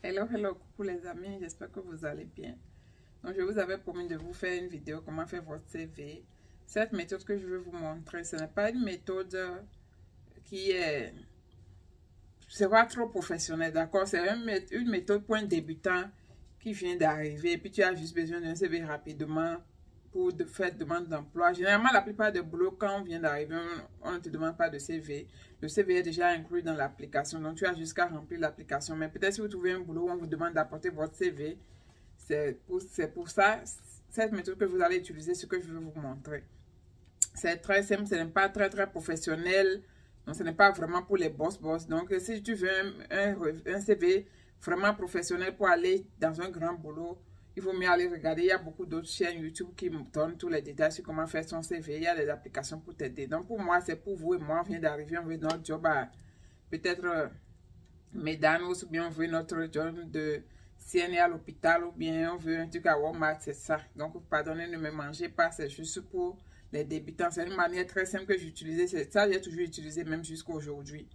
Hello, hello, coucou les amis, j'espère que vous allez bien. Donc, je vous avais promis de vous faire une vidéo comment faire votre CV. Cette méthode que je vais vous montrer, ce n'est pas une méthode qui est, c'est pas trop professionnel, d'accord? C'est une méthode pour un débutant qui vient d'arriver et puis tu as juste besoin d'un CV rapidement pour faire demande d'emploi. Généralement, la plupart des boulots, quand on vient d'arriver, on ne te demande pas de CV. Le CV est déjà inclus dans l'application, donc tu as jusqu'à remplir l'application. Mais peut-être si vous trouvez un boulot où on vous demande d'apporter votre CV, c'est pour ça, cette méthode que vous allez utiliser, ce que je vais vous montrer. C'est très simple, ce n'est pas très professionnel. Donc, ce n'est pas vraiment pour les boss. Donc, si tu veux un CV vraiment professionnel pour aller dans un grand boulot, il vaut mieux aller regarder. Il y a beaucoup d'autres chaînes YouTube qui me donnent tous les détails sur comment faire son CV. Il y a des applications pour t'aider. Donc, pour moi, c'est pour vous et moi. On vient d'arriver, on veut notre job à peut-être Medanos, ou bien on veut notre job de CNA à l'hôpital, ou bien on veut un truc à Walmart, c'est ça. Donc, pardonnez, ne me mangez pas, c'est juste pour les débutants. C'est une manière très simple que j'utilisais. C'est ça, j'ai toujours utilisé, même jusqu'à aujourd'hui.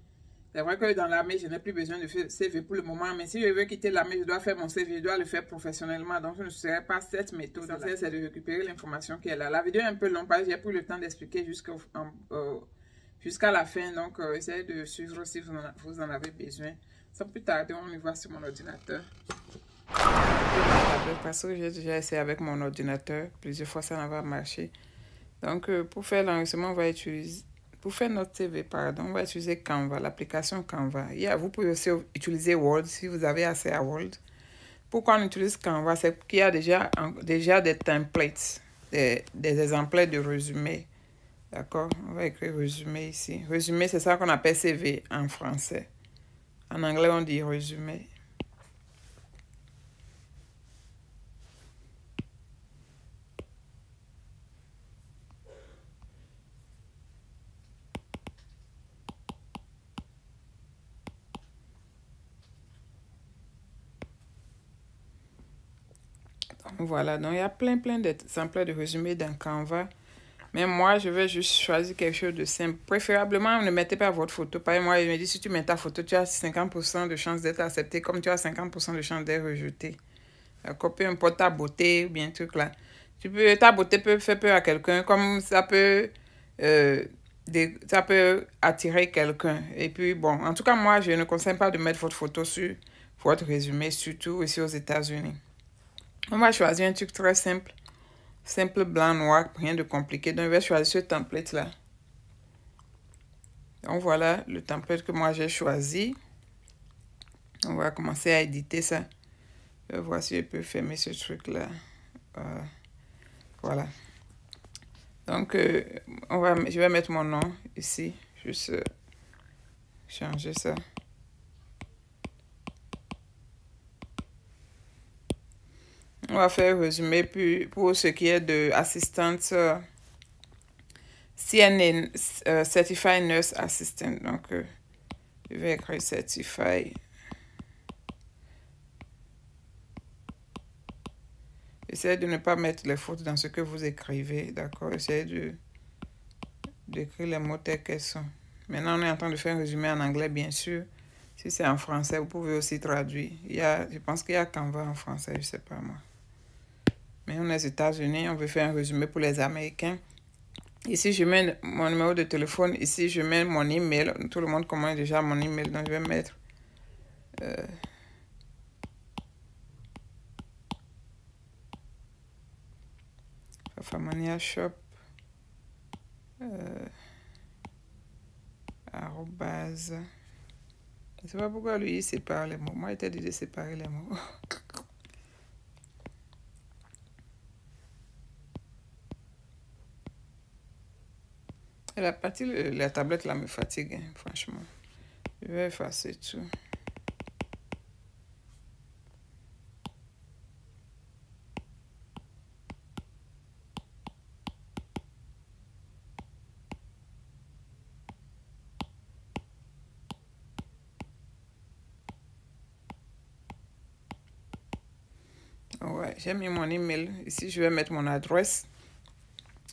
C'est vrai que dans l'armée, je n'ai plus besoin de faire CV pour le moment, mais si je veux quitter l'armée, je dois faire mon CV, je dois le faire professionnellement. Donc, je ne serai pas cette méthode. L'essentiel, c'est de récupérer l'information qui est là. La vidéo est un peu longue, parce que j'ai pris le temps d'expliquer jusqu'à la fin. Donc, essayez de suivre si vous en avez besoin. Sans plus tarder, on y va sur mon ordinateur. Parce que j'ai déjà essayé avec mon ordinateur. Plusieurs fois, ça n'a pas marché. Donc, pour faire l'enregistrement, on va utiliser... Pour faire notre CV, pardon, on va utiliser Canva, l'application Canva. Vous pouvez aussi utiliser Word si vous avez accès à Word. Pourquoi on utilise Canva? C'est qu'il y a déjà des templates, des exemplaires de résumé. D'accord? On va écrire résumé ici. Résumé, c'est ça qu'on appelle CV en français. En anglais, on dit résumé. Voilà, donc il y a plein d'exemplaires de résumé dans Canva. Mais moi, je vais juste choisir quelque chose de simple. Préférablement, ne mettez pas votre photo. Par exemple, moi, je me dis, si tu mets ta photo, tu as 50% de chance d'être accepté, comme tu as 50% de chance d'être rejeté. D'accord? Peu importe ta beauté ou bien truc là. Ta beauté peut faire peur à quelqu'un, comme ça peut attirer quelqu'un. Et puis, bon, en tout cas, moi, je ne conseille pas de mettre votre photo sur votre résumé, surtout ici aux États-Unis. On va choisir un truc très simple. Simple, blanc, noir, rien de compliqué. Donc, je vais choisir ce template-là. Donc, voilà le template que moi j'ai choisi. On va commencer à éditer ça. Je vais voir si je peux fermer ce truc-là. Voilà. Donc, je vais mettre mon nom ici. Juste changer ça. On va faire résumé puis pour ce qui est de assistante CNA, Certified Nurse Assistant. Donc, je vais écrire Certified. Essayez de ne pas mettre les fautes dans ce que vous écrivez, d'accord? Essayez d'écrire les mots tels qu'elles sont. Maintenant, on est en train de faire un résumé en anglais, bien sûr. Si c'est en français, vous pouvez aussi traduire. Je pense qu'il y a Canva en français, je ne sais pas moi. Mais on est aux États-Unis, on veut faire un résumé pour les Américains. Ici, je mets mon numéro de téléphone. Ici, je mets mon email. Tout le monde connaît déjà mon email, donc je vais mettre... Fafamania Shop. Arrobase. Je ne sais pas pourquoi lui, il sépare les mots. Moi, il était dit de séparer les mots. Et la partie, la tablette là me fatigue, hein, franchement. Je vais effacer tout. Ouais, j'ai mis mon email. Ici, je vais mettre mon adresse.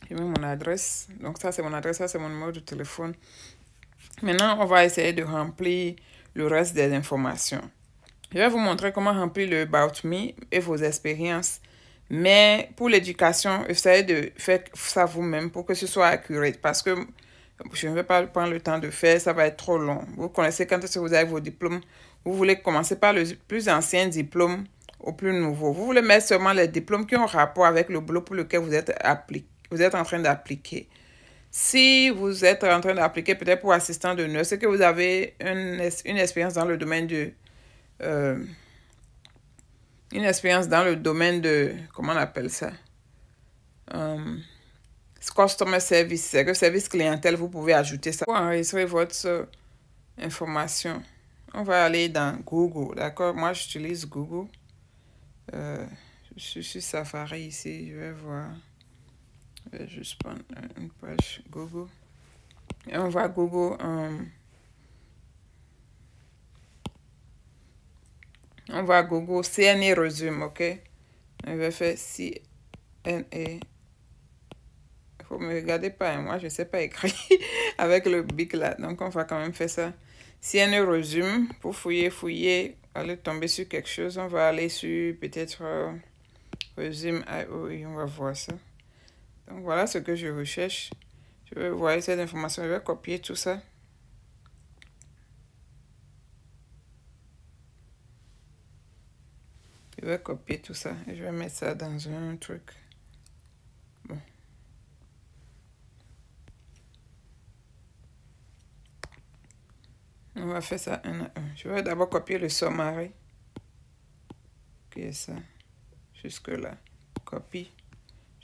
J'ai mis mon adresse. Donc, ça, c'est mon adresse. Ça, c'est mon numéro de téléphone. Maintenant, on va essayer de remplir le reste des informations. Je vais vous montrer comment remplir le About Me et vos expériences. Mais pour l'éducation, essayez de faire ça vous-même pour que ce soit accurate. Parce que je ne vais pas prendre le temps de faire, ça va être trop long. Vous connaissez quand est-ce que vous avez vos diplômes. Vous voulez commencer par le plus ancien diplôme au plus nouveau. Vous voulez mettre seulement les diplômes qui ont rapport avec le boulot pour lequel vous êtes en train d'appliquer. Si vous êtes en train d'appliquer peut-être pour assistant de nurse, c'est que vous avez une expérience dans le domaine de... comment on appelle ça? Customer service, c'est que service clientèle, vous pouvez ajouter ça pour enregistrer votre information. On va aller dans Google, d'accord? Moi, j'utilise Google. Je suis sur Safari ici, je vais voir. Je vais juste prendre une page Google. Et on va Google. On va Google CNA Resume, ok? On va faire CNA. Il faut me regarder pas, hein? Moi je ne sais pas écrire avec le bic là. Donc on va quand même faire ça. CNA Resume, pour fouiller, aller tomber sur quelque chose. On va aller sur peut-être Resume.io et on va voir ça. Donc voilà ce que je recherche. Je vais voir cette information. Je vais copier tout ça. Je vais copier tout ça et je vais mettre ça dans un truc. Bon. On va faire ça un à un. Je vais d'abord copier le summary. Qui est ça? Jusque là. Copie.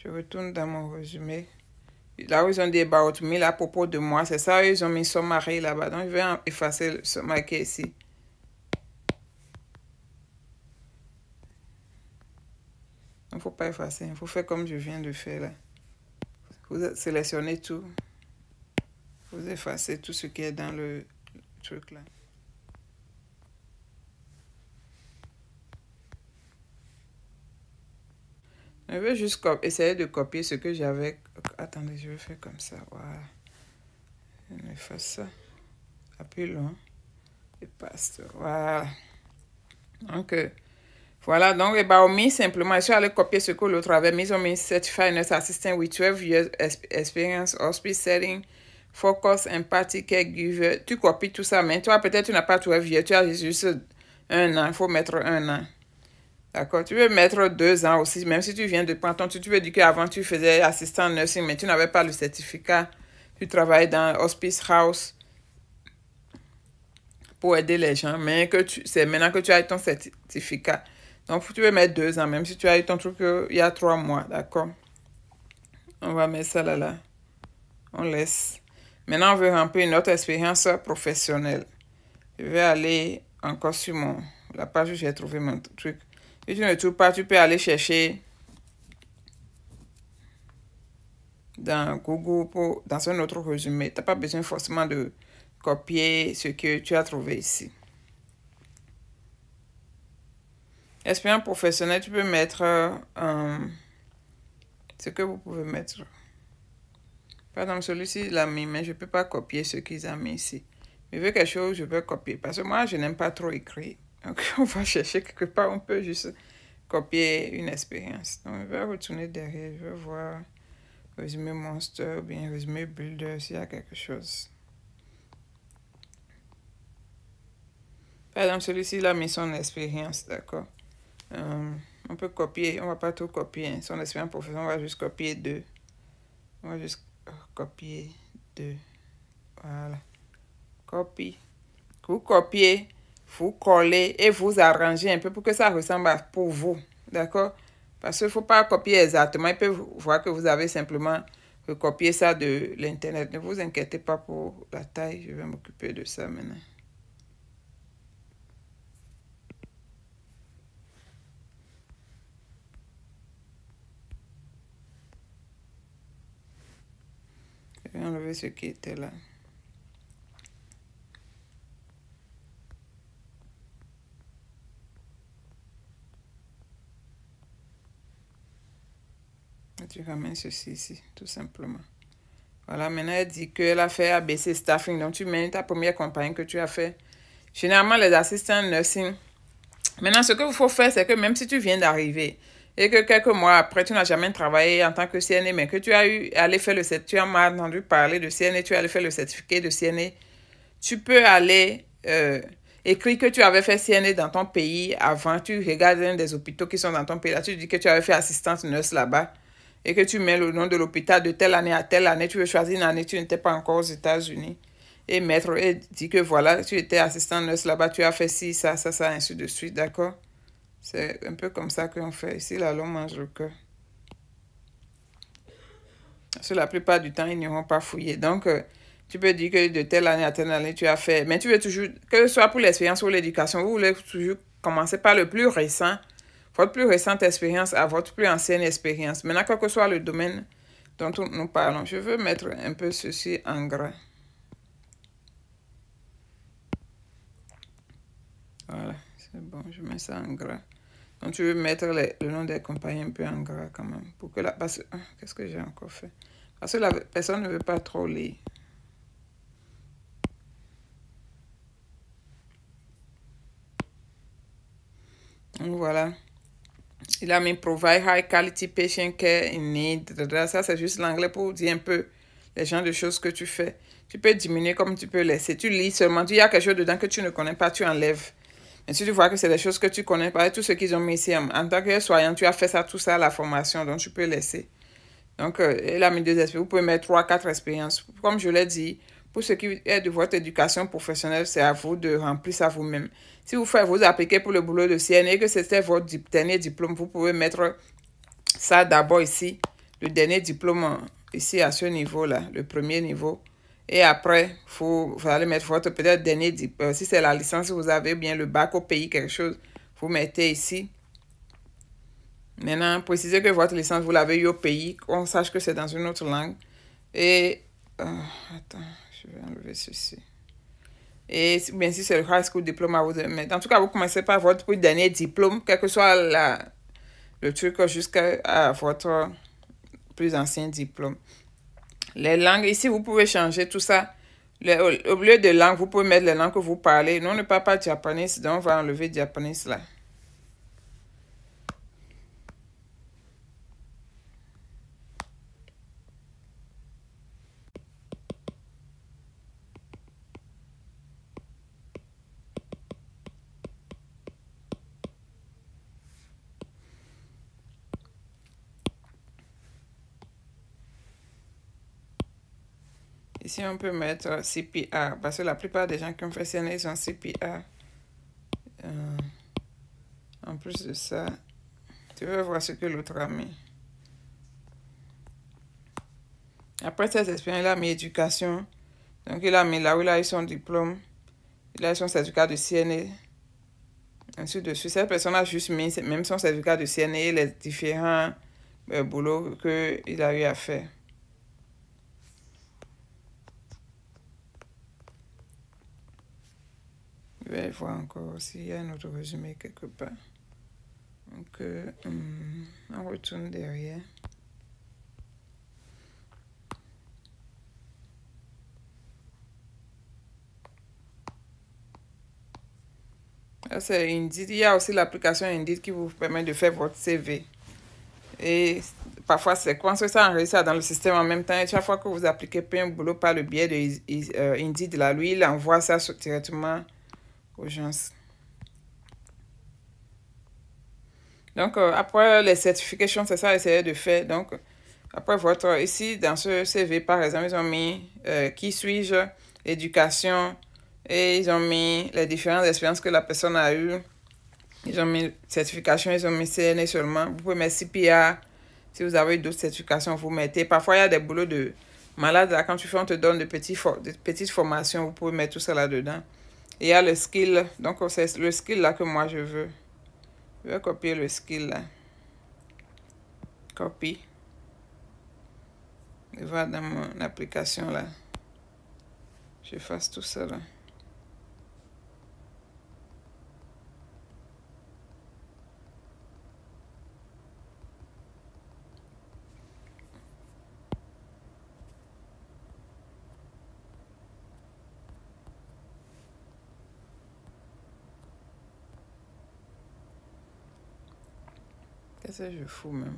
Je retourne dans mon résumé. Là où ils ont dit About Me, à propos de moi, c'est ça, ils ont mis summary là-bas. Donc je vais effacer le summary qui est ici. Il ne faut pas effacer, il faut faire comme je viens de faire là. Vous sélectionnez tout. Vous effacez tout ce qui est dans le truc là. Je vais juste essayer de copier ce que j'avais. Attendez, je vais faire comme ça. Voilà. Je efface ça. Appuie long. Et paste. Voilà. Donc, voilà. Donc, About Me, simplement, je suis allé copier ce que l'autre avait mis. Ils ont mis Certified Nurse Assistant with 12 years experience, hospice setting, focus, empathy, caregiver. Tu copies tout ça, mais toi, peut-être tu n'as pas 12 years. Tu as juste 1 an. Il faut mettre 1 an. D'accord, tu veux mettre 2 ans aussi, même si tu viens de prendre ton tu veux dire qu'avant tu faisais assistant nursing, mais tu n'avais pas le certificat, tu travailles dans Hospice House pour aider les gens, mais que c'est maintenant que tu as ton certificat. Donc, tu veux mettre 2 ans, même si tu as eu ton truc il y a 3 mois, d'accord? On va mettre ça là. On laisse. Maintenant, on veut remplir notre expérience professionnelle. Je vais aller encore sur la page où j'ai trouvé mon truc. Si tu ne trouves pas, tu peux aller chercher dans Google dans un autre résumé. Tu n'as pas besoin forcément de copier ce que tu as trouvé ici. Expérience professionnelle, tu peux mettre ce que vous pouvez mettre. Par exemple, celui-ci, il a mis, mais je ne peux pas copier ce qu'ils ont mis ici. Je veux quelque chose, je peux copier. Parce que moi, je n'aime pas trop écrire. Donc, on va chercher quelque part, on peut juste copier une expérience. Donc, je vais retourner derrière, je vais voir résumé monster ou bien résumé builder s'il y a quelque chose. Par exemple, celui-ci, il a mis son expérience, d'accord. On peut copier, on va pas tout copier. Hein. Son expérience professionnelle, on va juste copier 2. On va juste copier 2. Voilà. Copie. Vous copiez, vous collez et vous arrangez un peu pour que ça ressemble à pour vous. D'accord? Parce qu'il ne faut pas copier exactement. Ils peuvent voir que vous avez simplement recopié ça de l'Internet. Ne vous inquiétez pas pour la taille. Je vais m'occuper de ça maintenant. Je vais enlever ce qui était là. Tu ramènes ceci ici, tout simplement. Voilà, maintenant elle dit qu'elle a fait ABC Staffing. Donc tu mets ta première compagnie que tu as fait. Généralement, les assistants nursing, Maintenant, ce qu'il faut faire, c'est que même si tu viens d'arriver et que quelques mois après, tu n'as jamais travaillé en tant que CNA, mais que tu as eu allé faire tu as entendu parler de CNA, tu as allé faire le certificat de CNA, tu peux aller écrire que tu avais fait CNA dans ton pays avant. Tu regardes un des hôpitaux qui sont dans ton pays là, tu dis que tu avais fait assistante nurse là-bas et que tu mets le nom de l'hôpital de telle année à telle année. Tu veux choisir une année, tu n'étais pas encore aux États-Unis. Et mettre, et dire que voilà, tu étais assistant nurse là-bas, tu as fait ci, ça, ainsi de suite, d'accord? C'est un peu comme ça qu'on fait ici, la langue mange le cœur. Parce que la plupart du temps, ils n'iront pas fouiller. Donc, tu peux dire que de telle année à telle année, tu as fait. Mais tu veux toujours, que ce soit pour l'expérience ou l'éducation, vous voulez toujours commencer par le plus récent, votre plus récente expérience à votre plus ancienne expérience. Maintenant, quel que soit le domaine dont nous parlons, je veux mettre un peu ceci en gras. Voilà, c'est bon, je mets ça en gras. Donc, tu veux mettre le nom des compagnies un peu en gras quand même. Pour que qu'est-ce que j'ai encore fait? Parce que la personne ne veut pas trop lire. Donc, voilà. Il a mis Provide High Quality Patient Care in Need. Ça, c'est juste l'anglais pour dire un peu les genres de choses que tu fais. Tu peux diminuer comme tu peux laisser. Tu lis seulement. Il y a quelque chose dedans que tu ne connais pas, tu enlèves. Mais si tu vois que c'est des choses que tu connais pas, tout ce qu'ils ont mis ici, en tant que soignant, tu as fait ça, tout ça à la formation, donc tu peux laisser. Donc, il a mis 2 expériences. Vous pouvez mettre 3, 4 expériences. Comme je l'ai dit, pour ce qui est de votre éducation professionnelle, c'est à vous de remplir ça vous-même. Si vous appliquez pour le boulot de CNA et que c'était votre dernier diplôme, vous pouvez mettre ça d'abord ici, le dernier diplôme ici à ce niveau-là, le premier niveau. Et après, vous allez mettre votre peut-être dernier diplôme. Si c'est la licence, vous avez bien le bac au pays, quelque chose, vous mettez ici. Maintenant, précisez que votre licence, vous l'avez eu au pays, qu'on sache que c'est dans une autre langue. Et, attends, je vais enlever ceci. Et bien si c'est le high school diplôme à vous mettre. En tout cas, vous commencez par votre dernier diplôme, quel que soit le truc, jusqu'à votre plus ancien diplôme. Les langues, ici, vous pouvez changer tout ça. Au lieu de langue, vous pouvez mettre les langues que vous parlez. Nous, on ne parle pas japonais, donc on va enlever japonais là. Ici, on peut mettre CPR, parce que la plupart des gens qui ont fait CNA, ils ont CPR. En plus de ça, tu veux voir ce que l'autre a mis. Après cette expérience, il a mis éducation. Donc, il a mis là où il a eu son diplôme. Il a eu son certificat de CNA. Ainsi de suite. Cette personne a juste mis même son certificat de CNA et les différents boulots qu'il a eu à faire. Je vais voir encore s'il y a un autre résumé quelque part. Donc, on retourne derrière. Là, c'est Indeed. Il y a aussi l'application Indeed qui vous permet de faire votre CV. Et parfois, c'est quand ça enregistre dans le système en même temps. Et chaque fois que vous appliquez un boulot par le biais de Indeed, là, lui, il envoie ça directement aux gens. Donc, après les certifications, c'est ça, essayer de faire. Donc, après ici, dans ce CV, par exemple, ils ont mis qui suis-je, éducation, et ils ont mis les différentes expériences que la personne a eues. Ils ont mis certification, ils ont mis CNA seulement. Vous pouvez mettre CPR. Si vous avez d'autres certifications, vous mettez. Parfois, il y a des boulots de malade. Là, quand tu fais, on te donne de petites formations. Vous pouvez mettre tout ça là-dedans. Et il y a le skill. Donc, c'est le skill là que moi, je veux. Je vais copier le skill là. Copie. Je vais dans mon application là. Je fasse tout ça là. Qu'est-ce que je fous même?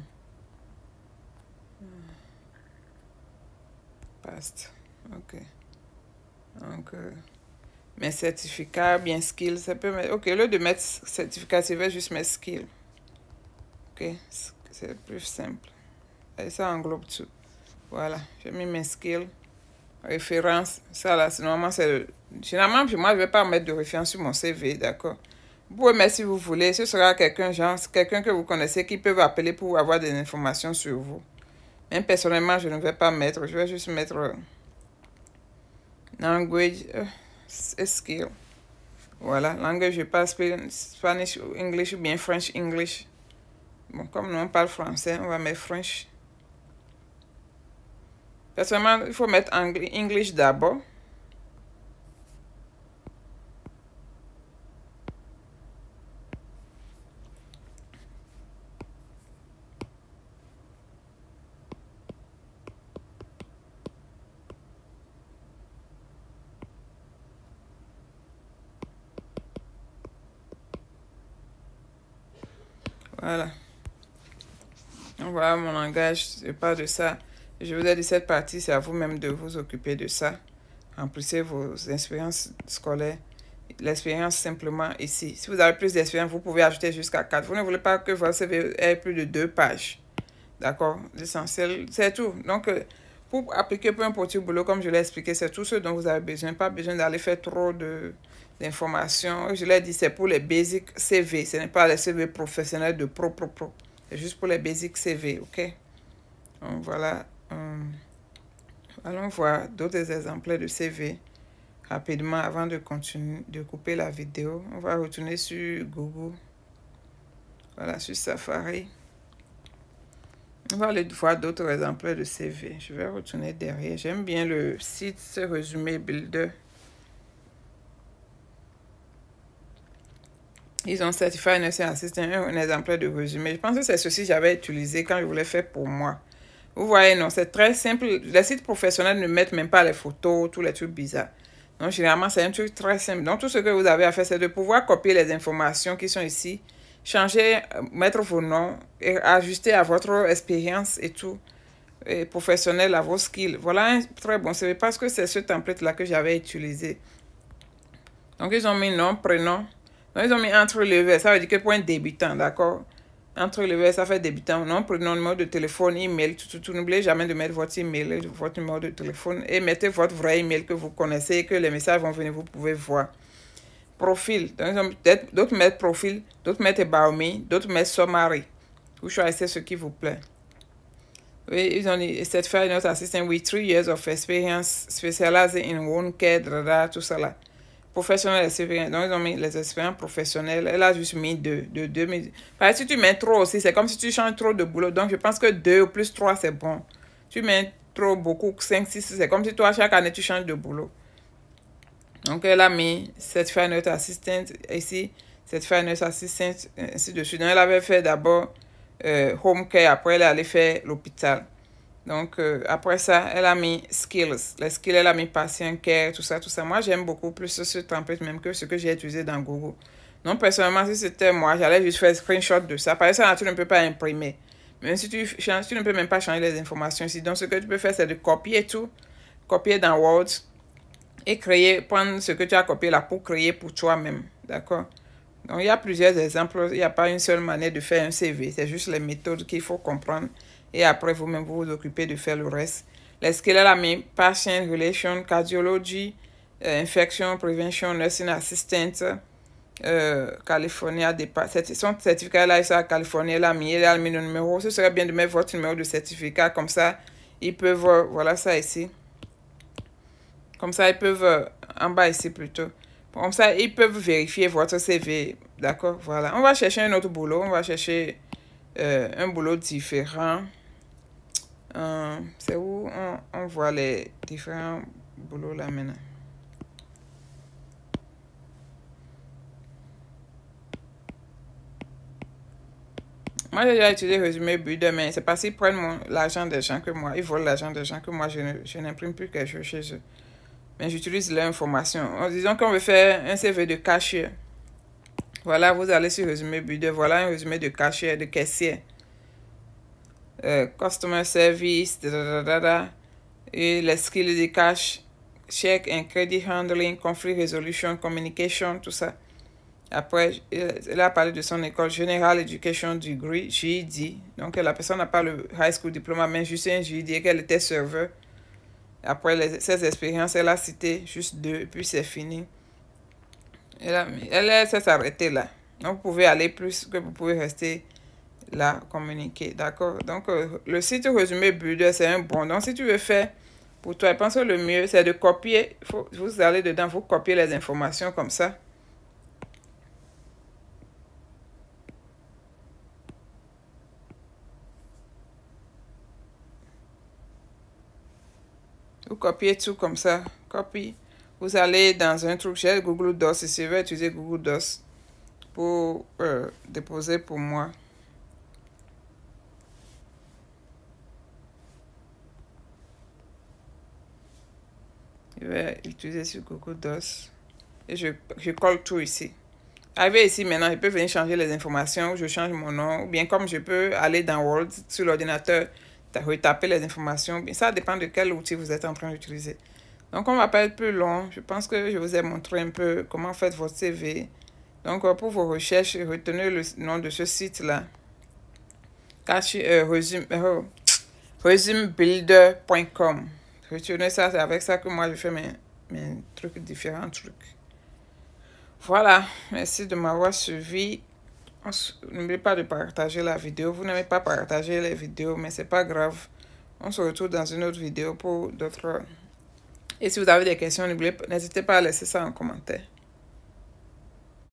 Past. Ok. Donc, mes certificats, bien skills, ça peut mettre... Ok, au lieu de mettre certificat, je vais juste mettre skills. Ok, c'est plus simple. Et ça englobe tout. Voilà, j'ai mis mes skills. Référence, ça là, normalement, c'est... Généralement, moi, je ne vais pas mettre de référence sur mon CV, d'accord? Vous pouvez mettre si vous voulez. Ce sera quelqu'un, genre, quelqu'un que vous connaissez qui peut vous appeler pour avoir des informations sur vous. Même personnellement, je ne vais pas mettre. Je vais juste mettre language skill. Voilà, langue, je parle Spanish English ou bien French English. Bon, comme nous on parle français, on va mettre French. Personnellement, il faut mettre English d'abord. Voilà. Donc voilà mon langage, je parle de ça. Je vous ai dit cette partie, c'est à vous-même de vous occuper de ça. Remplissez vos expériences scolaires. L'expérience simplement ici. Si vous avez plus d'expérience, vous pouvez ajouter jusqu'à 4. Vous ne voulez pas que votre CV ait plus de 2 pages. D'accord? L'essentiel, c'est tout. Donc, pour appliquer pour un petit boulot, comme je l'ai expliqué, c'est tout ce dont vous avez besoin. Pas besoin d'aller faire trop d'informations. Je l'ai dit, c'est pour les basic CV. Ce n'est pas les CV professionnels de pro. C'est juste pour les basic CV, ok? Donc, voilà. Allons voir d'autres exemplaires de CV rapidement avant de continuer, de couper la vidéo. On va retourner sur Google. Voilà, sur Safari. On va aller voir d'autres exemplaires de CV. Je vais retourner derrière. J'aime bien le site Résumé Builder. Ils ont Certified Nursing Assistant, un exemplaire de résumé. Je pense que c'est ceci que j'avais utilisé quand je voulais faire pour moi. Vous voyez, non, c'est très simple. Les sites professionnels ne mettent même pas les photos, tous les trucs bizarres. Donc, généralement, c'est un truc très simple. Donc, tout ce que vous avez à faire, c'est de pouvoir copier les informations qui sont ici, changer, mettre vos noms et ajuster à votre expérience et tout, et professionnel, à vos skills. Voilà un très bon CV parce que c'est ce template-là que j'avais utilisé. Donc, ils ont mis nom, prénom. Donc, ils ont mis entrelevé. Ça veut dire que pour un débutant, d'accord? Entrelevé, ça fait débutant. Nom, prénom, numéro de téléphone, email, tout. N'oubliez jamais de mettre votre email, votre numéro de téléphone et mettez votre vrai email que vous connaissez et que les messages vont venir, vous pouvez voir. Profil. Donc, d'autres mettent profil, d'autres mettent about me, d'autres mettent summary. Vous choisissez ce qui vous plaît. Oui, ils ont dit Certified Nurse Assistant with 3 years of experience, specialized in wound care, tout ça là. Professionnel expérience. Donc, ils ont mis les expériences professionnelles. Elle a juste mis 2. Parce que si tu mets trop aussi, c'est comme si tu changes trop de boulot. Donc, je pense que 2 ou plus 3, c'est bon. Tu mets trop, beaucoup, 5, 6, c'est comme si toi, chaque année, tu changes de boulot. Donc, elle a mis Certified Nurse Assistant ici, Certified Nurse Assistant, ainsi de suite. Donc, elle avait fait d'abord home care, après, elle est allée faire l'hôpital. Donc, après ça, elle a mis skills. Les skills, elle a mis patient care, tout ça. Moi, j'aime beaucoup plus ce template même que ce que j'ai utilisé dans Google. Donc, personnellement, si c'était moi, j'allais juste faire screenshot de ça. Par exemple, tu ne peux pas imprimer. Même si tu ne peux même pas changer les informations ici. Donc, ce que tu peux faire, c'est de copier tout. Copier dans Word. Et prendre ce que tu as copié là pour créer pour toi-même. D'accord? Donc, il y a plusieurs exemples. Il n'y a pas une seule manière de faire un CV. C'est juste les méthodes qu'il faut comprendre. Et après, vous-même, vous occupez de faire le reste. Les skills, elle a mis patient relation, cardiology, infection prevention, nursing assistant, California, son certificat là, ça, Californie, elle a mis le numéro. Ce serait bien de mettre votre numéro de certificat, comme ça, ils peuvent, voilà ça ici. Comme ça, ils peuvent, en bas ici plutôt. Comme ça, ils peuvent vérifier votre CV. D'accord, voilà. On va chercher un autre boulot. On va chercher un boulot différent. C'est où on voit les différents boulots là maintenant. Moi, j'ai déjà utilisé Résumé Builder, mais c'est parce qu'ils prennent l'argent des gens que moi. Ils volent l'argent des gens que moi, je n'imprime plus quelque chose chez eux. Mais j'utilise l'information. Disons qu'on veut faire un CV de cashier. Voilà, vous allez sur Résumé Builder. Voilà un résumé de cashier, de caissier. customer service, et les skills de cash, check and credit handling, conflict resolution, communication, tout ça. Après, elle a parlé de son école General Education Degree, GED. Donc, la personne n'a pas le high school diplôme, mais juste un GED et qu'elle était serveur. Après ses expériences, elle a cité juste 2, et puis c'est fini. Elle s'est arrêtée là. Donc, vous pouvez aller plus que vous pouvez rester là, communiquer. D'accord? Donc, le site résumé Builder, c'est un bon. Donc, si tu veux faire pour toi, je pense que le mieux, c'est de copier. Vous allez dedans, vous copiez les informations comme ça. Vous copiez tout comme ça. Copie. Vous allez dans un truc, j'ai Google Docs. Si je vais utiliser Google Docs pour déposer pour moi. Je vais utiliser sur Google Docs. Et je colle tout ici. Arrivé ici maintenant, je peux venir changer les informations. Je change mon nom. Ou bien comme je peux aller dans Word sur l'ordinateur, retaper les informations. Ça dépend de quel outil vous êtes en train d'utiliser. Donc, on va pas être plus long. Je pense que je vous ai montré un peu comment faire votre CV. Donc, pour vos recherches, retenez le nom de ce site-là. Resumebuilder.com. Retenez ça, c'est avec ça que moi, je fais mes trucs, différents trucs. Voilà, merci de m'avoir suivi. N'oubliez pas de partager la vidéo. Vous n'aimez pas partager les vidéos, mais c'est pas grave. On se retrouve dans une autre vidéo pour d'autres. Et si vous avez des questions, n'hésitez pas à laisser ça en commentaire.